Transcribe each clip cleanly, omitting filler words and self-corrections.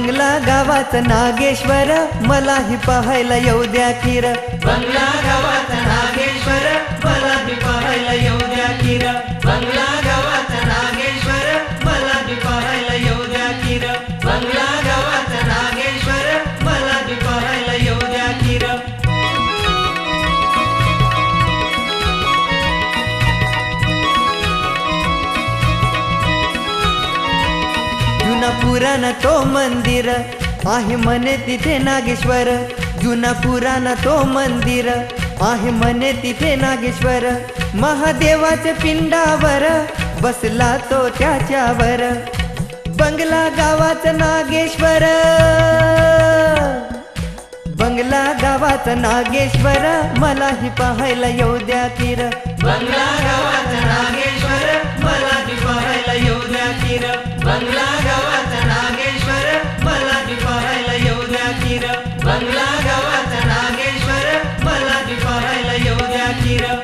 बंगला गावाचा नागेश्वर मलाही पाहायला येऊ द्या की र. बंगला गावाचा नागेश्वर मला बी पाहायला येऊ द्या की र. बंगला गावाचा नागेश्वर मला बी पाहायला येऊ द्या की र. बंगला गावाचा नागेश्वर मला बी पाहायला येऊ द्या की र. जुना पुराणा तो मंदिर आहे म्हणे तिथे नागेश्वर. जुना पुराणा तो मंदिर आहे म्हणे तिथे नागेश्वर. महादेवाच्या पिंडावर बसला तो त्याच्यावर. बंगला गावाचा नागेश्वर. बंगला गावाचा नागेश्वर मलाही पाहायला येऊ द्या की र. बंगला गावाचा नागेश्वर मला बी पाहायला येऊ द्या की र. बंगला गावाचा नागेश्वर मला बी पाहायला येऊ द्या की र. बंगला गावाचा नागेश्वर मला बी पाहायला येऊ द्या की र.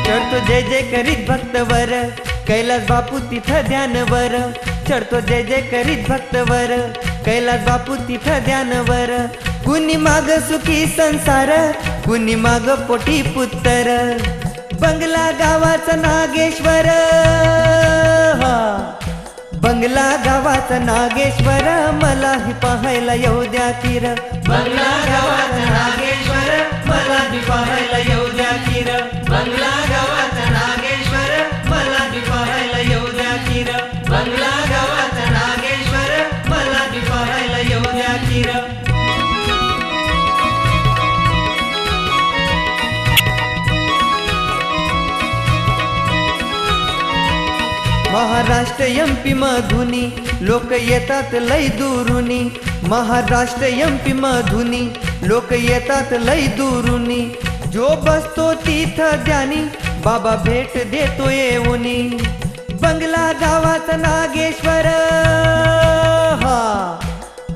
चढतो जय जय करीत भक्तवर कैलास बापू तिथं ध्यानवर. चढतो जय जय करीत भक्तवर कैलास बापू तिथं ध्यानवर. कुणी माग सुखी संसार कुणी माग पोटी पुत्र. बंगला गावाचा नागेश्वर. बंगला गावाचा नागेश्वर मलाही पाहायला येऊ द्या की र. बंगला गावाचा नागेश्वर मला बी पाहायला येऊ द्या की र. बंगला गावाचा नागेश्वर मला बी पाहायला येऊ द्या की र. बंगला गावाचा नागेश्वर मला बी पाहायला येऊ द्या की र. महाराष्ट्र एमपी मधुनी लोक येतात लय दुरुनी. महाराष्ट्र एमपी मधुनी लोक येतात लय दुरुनी. जो बसतो तिथं ध्यानी बाबा भेट देतो येऊनी. बंगला गावाचा नागेश्वर.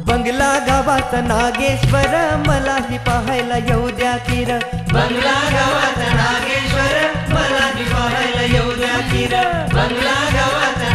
बंगला गावाचा नागेश्वर मलाही पाहायला येऊ द्या की र. बंगला गावाचा नागेश्वर मला बी पाहायला येऊ द्या की र. बंगला गावाचा